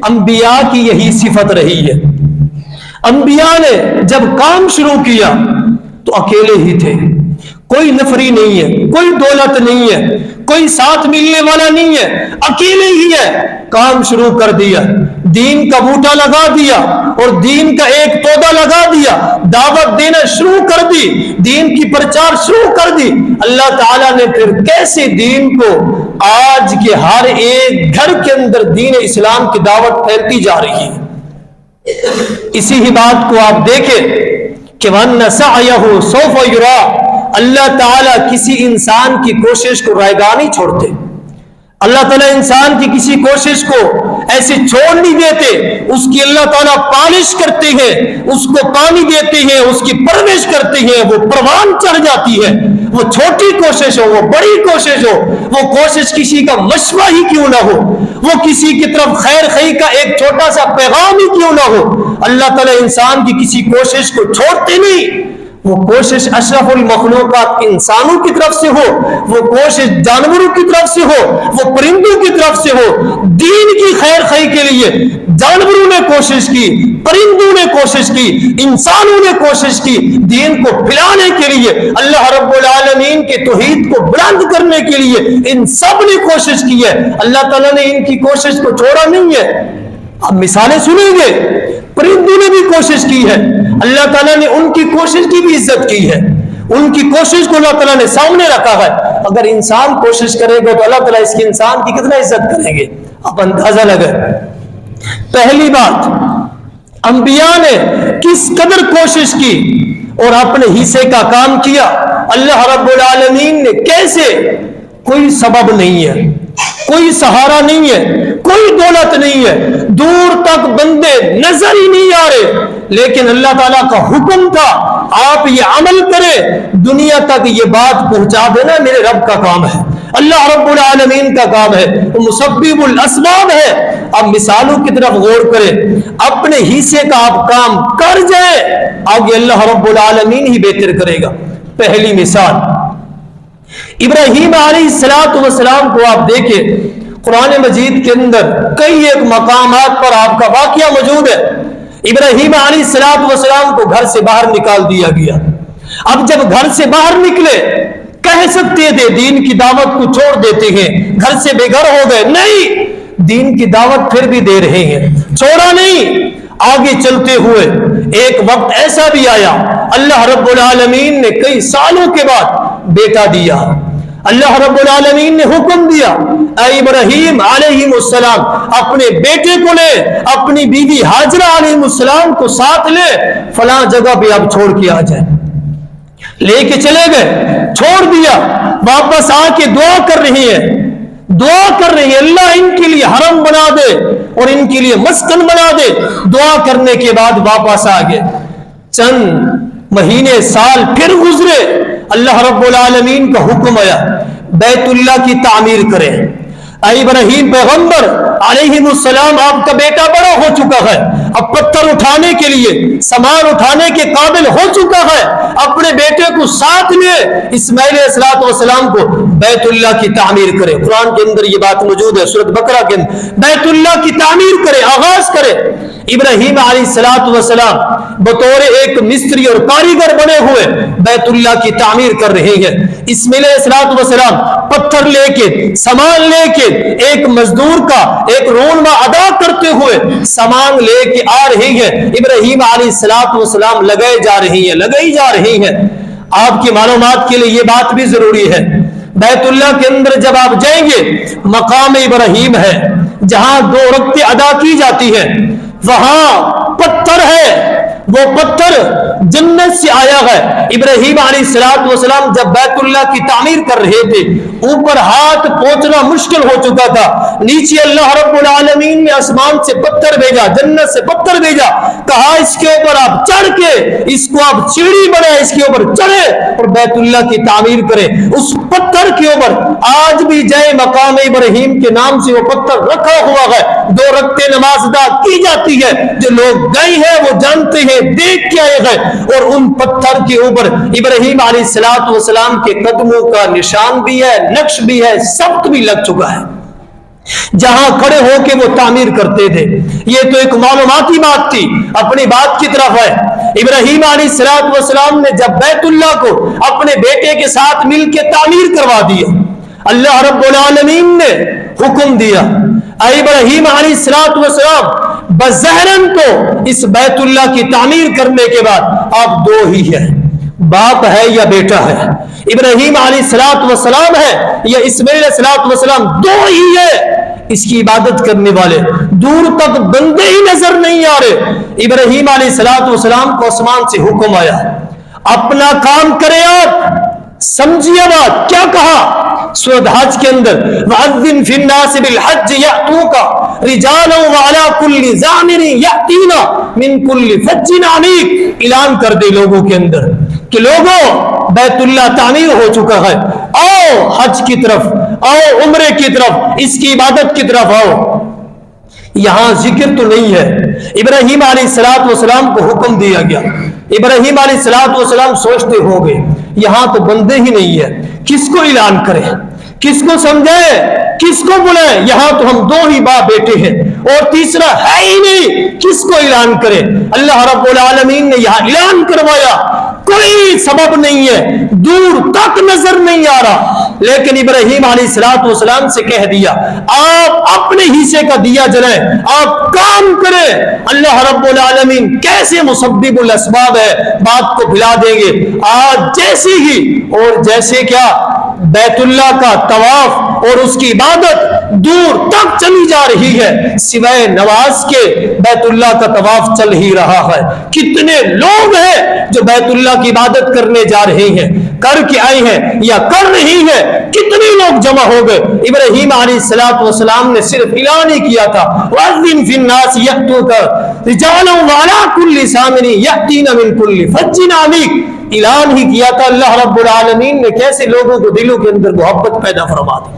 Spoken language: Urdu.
انبیاء کی یہی صفت رہی ہے۔ انبیاء نے جب کام شروع کیا تو اکیلے ہی تھے، کوئی نفری نہیں ہے، کوئی دولت نہیں ہے، کوئی ساتھ ملنے والا نہیں ہے، اکیلے ہی ہے۔ کام شروع کر دیا، دین کا بوٹا لگا دیا اور دین کا ایک پودا لگا دیا، دعوت دینا شروع کر دی، دین کی پرچار شروع کر دی۔ اللہ تعالیٰ نے پھر کیسے دین کو آج کے ہر ایک گھر کے اندر دین اسلام کی دعوت پھیلتی جا رہی ہے۔ اسی ہی بات کو آپ دیکھیں کہ وَأَنَّ سَعْيَهُ سَوْفَ يُرَىٰ، اللہ تعالیٰ کسی انسان کی کوشش کو رائیگاں نہیں چھوڑتے۔ اللہ تعالیٰ انسان کی کسی کوشش کو ایسے چھوڑ نہیں دیتے، اس کی اللہ تعالیٰ پالش کرتے ہیں، اس کو پانی دیتے ہیں، اس کی پرورش کرتے ہیں، وہ پروان چڑھ جاتی ہے۔ وہ چھوٹی کوشش ہو، وہ بڑی کوشش ہو، وہ کوشش کسی کا مشورہ ہی کیوں نہ ہو، وہ کسی کی طرف خیر خواہی کا ایک چھوٹا سا پیغام ہی کیوں نہ ہو، اللہ تعالیٰ انسان کی کسی کوشش کو چھوڑتے نہیں۔ وہ کوشش اشرف المخلوقات انسانوں کی طرف سے ہو، وہ کوشش جانوروں کی طرف سے ہو، وہ پرندوں کی طرف سے ہو، دین کی خیر خواہی کے لیے جانوروں نے کوشش کی، پرندوں نے کوشش کی، انسانوں نے کوشش کی، دین کو پھیلانے کے لیے، اللہ رب العالمین کے توحید کو بلند کرنے کے لیے ان سب نے کوشش کی ہے۔ اللہ تعالیٰ نے ان کی کوشش کو چھوڑا نہیں ہے۔ اب مثالیں سنیں گے، پرندوں نے بھی کوشش کی ہے، اللہ تعالیٰ نے ان کی کوشش کی بھی عزت کی ہے، ان کی کوشش کو اللہ تعالیٰ نے سامنے رکھا ہے۔ اگر انسان کوشش کرے گا تو اللہ تعالیٰ اس کی انسان کی کتنا عزت کریں گے، آپ اندازہ لگائیں۔ پہلی بات، انبیاء نے کس قدر کوشش کی اور اپنے حصے کا کام کیا۔ اللہ رب العالمین نے کیسے، کوئی سبب نہیں ہے، کوئی سہارا نہیں ہے، کوئی دولت نہیں ہے، دور تک بندے نظر ہی نہیں آ رہے، لیکن اللہ تعالیٰ کا حکم تھا آپ یہ عمل کریں، دنیا تک یہ بات پہنچا دینا میرے رب کا کام ہے، اللہ رب العالمین کا کام ہے، وہ مسبب الاسباب ہے۔ اب مثالوں کی طرف غور کریں، اپنے حصے کا آپ کام کر جائیں، آگے اللہ رب العالمین ہی بہتر کرے گا۔ پہلی مثال، ابراہیم علیہ السلام کو آپ دیکھیں، قرآن مجید کے اندر کئی ایک مقامات پر آپ کا واقعہ موجود ہے۔ ابراہیم علیہ السلام کو گھر سے باہر نکال دیا گیا۔ اب جب گھر سے باہر نکلے، کہہ سکتے تھے دین کی دعوت کو چھوڑ دیتے ہیں، گھر سے بے گھر ہو گئے، نہیں، دین کی دعوت پھر بھی دے رہے ہیں، چھوڑا نہیں۔ آگے چلتے ہوئے ایک وقت ایسا بھی آیا، اللہ رب العالمین نے کئی سالوں کے بعد بیٹا دیا۔ اللہ رب العالمین نے حکم دیا، اے ابراہیم علیہ السلام اپنے بیٹے کو لے، اپنی بیوی ہاجرہ علیہ السلام کو ساتھ لے، فلاں جگہ پہ آپ چھوڑ کے آ جائیں۔ لے کے چلے گئے، چھوڑ دیا، واپس آ کے دعا کر رہے ہیں، دعا کر رہے ہیں اللہ ان کے لیے حرم بنا دے اور ان کے لیے مسکن بنا دے۔ دعا کرنے کے بعد واپس آ گئے، چند مہینے سال پھر گزرے، اللہ رب العالمین کا حکم آیا بیت اللہ کی تعمیر کریں۔ اے ابراہیم پیغمبر علیہ السلام آپ کا بیٹا بڑا ہو چکا ہے، اب پتھر اٹھانے کے لیے، سامان اٹھانے کے قابل ہو چکا ہے، اپنے بیٹے کو ساتھ لے اسماعیل علیہ السلام کو بیت اللہ کی تعمیر کرے۔ قرآن کے اندر یہ بات موجود ہے، سورۃ بقرہ کے اندر، بیت اللہ کی تعمیر کرے، آغاز کرے۔ ابراہیم علیہ السلام بطور ایک مستری اور کاریگر بنے ہوئے بیت اللہ کی تعمیر کر رہے ہیں۔ اسماعیل علیہ السلام پتھر لے کے، سامان لے کے، ایک مزدور کا ایک رونما ادا کرتے ہوئے سامان لے کے آ رہے ہیں۔ ابراہیم علیہ السلام لگائے جا رہے ہیں، لگائی جا رہے ہیں۔ آپ کی معلومات کے لیے یہ بات بھی ضروری ہے، بیت اللہ کے اندر جب آپ جائیں گے، مقام ابراہیم ہے جہاں 2 رکعتیں ادا کی جاتی ہیں، وہاں پتھر ہے، وہ پتھر جنت سے آیا ہے۔ ابراہیم علیہ السلام جب بیت اللہ کی تعمیر کر رہے تھے، اوپر ہاتھ پہنچنا مشکل ہو چکا تھا، نیچے اللہ رب العالمین نے آسمان سے پتھر بھیجا، جنت سے پتھر بھیجا، کہا اس کے اوپر آپ چڑھ کے، اس کو آپ سیڑھی بنائیں، اس کے اوپر چڑھے اور بیت اللہ کی تعمیر کریں۔ اس پتھر کے اوپر آج بھی جائے مقام ابراہیم کے نام سے وہ پتھر رکھا ہوا ہے، 2 رکعتیں نماز ادا کی جاتی ہے۔ جو لوگ گئے ہیں وہ جانتے ہیں، دیکھ کے آئے ہیں، اور ان پتھر کے اوپر ابراہیم علیہ السلام کے قدموں کا نشان بھی ہے، نقش بھی ہے، سبق بھی لگ چکا ہے۔ جہاں کھڑے ہو کے وہ تعمیر کرتے تھے. یہ تو ایک معلوماتی بات تھی. اپنی بات کی طرف ہے. ابراہیم علیہ السلام نے جب بیت اللہ کو اپنے بیٹے کے ساتھ مل کے تعمیر کروا دیا, اللہ رب العالمین نے حکم دیا, اے ابراہیم علیہ السلام بظاہراً تو اس بیت اللہ کی تعمیر کرنے کے بعد آپ دو ہی ہیں, باپ ہے یا بیٹا ہے, ابراہیم علیہ السلام ہے یا اسماعیل علیہ السلام, دو ہی ہے. اس کی عبادت کرنے والے دور تک بندے ہی نظر نہیں آ رہے. ابراہیم علیہ السلام کو آسمان سے حکم آیا, اپنا کام کرے آپ. سمجھیے بات کیا کہا سورۃ حج کے اندر, وَأَذِّن فِي النَّاسِ بِالْحَجِّ يَأْتُوكَ رِجَالًا وَعَلَىٰ كُلِّ ضَامِرٍ يَأْتِينَ مِنْ كُلِّ فَجٍّ عَمِيقٍ. اعلان کر دے لوگوں کے اندر کہ لوگوں بیت اللہ تعمیر ہو چکا ہے, آؤ حج کی طرف, آؤ عمرے کی طرف, اس کی عبادت کی طرف آؤ. یہاں ذکر تو نہیں ہے. ابراہیم علیہ السلام کو حکم دیا گیا. ابراہیم علیہ السلام سوچتے ہو گئے یہاں تو بندے ہی نہیں ہے, کس کو اعلان کریں, کس کو سمجھائیں, کس کو بلائیں, یہاں تو ہم دو ہی باپ بیٹے ہیں اور تیسرا ہے ہی نہیں, کس کو اعلان کریں. اللہ رب العالمین نے یہاں اعلان کروایا, کوئی سبب نہیں ہے, دور تک نظر نہیں آ رہا, لیکن ابراہیم علیہ السلام سے کہہ دیا آپ اپنے حصے کا دیا جلائیں, آپ کام کریں. اللہ رب العالمین کیسے مسبب الاسباب ہے, بات کو بھلا دیں گے. آج جیسی ہی اور جیسے کیا بیت اللہ کا طواف اور اس کی عبادت دور تک چلی جا رہی ہے, سوائے نماز کے بیت اللہ کا طواف چل ہی رہا ہے. کتنے لوگ ہیں جو بیت اللہ کی عبادت کرنے جا رہے ہیں, کر کے آئے ہیں یا کر رہی ہیں, کتنے لوگ جمع ہو گئے. ابراہیم علیہ السلام نے صرف اعلان ہی کیا تھا, وَأَذِّن فِي النَّاسِ يَأْتُوكَ رِجَالًا وَعَلَىٰ كُلِّ ضَامِرٍ يَأْتِينَ مِنْ كُلِّ فَجٍّ عَمِيقٍ. اعلان ہی کیا تھا. اللہ رب العالمین نے کیسے لوگوں کو دلوں کے اندر محبت پیدا فرما دی.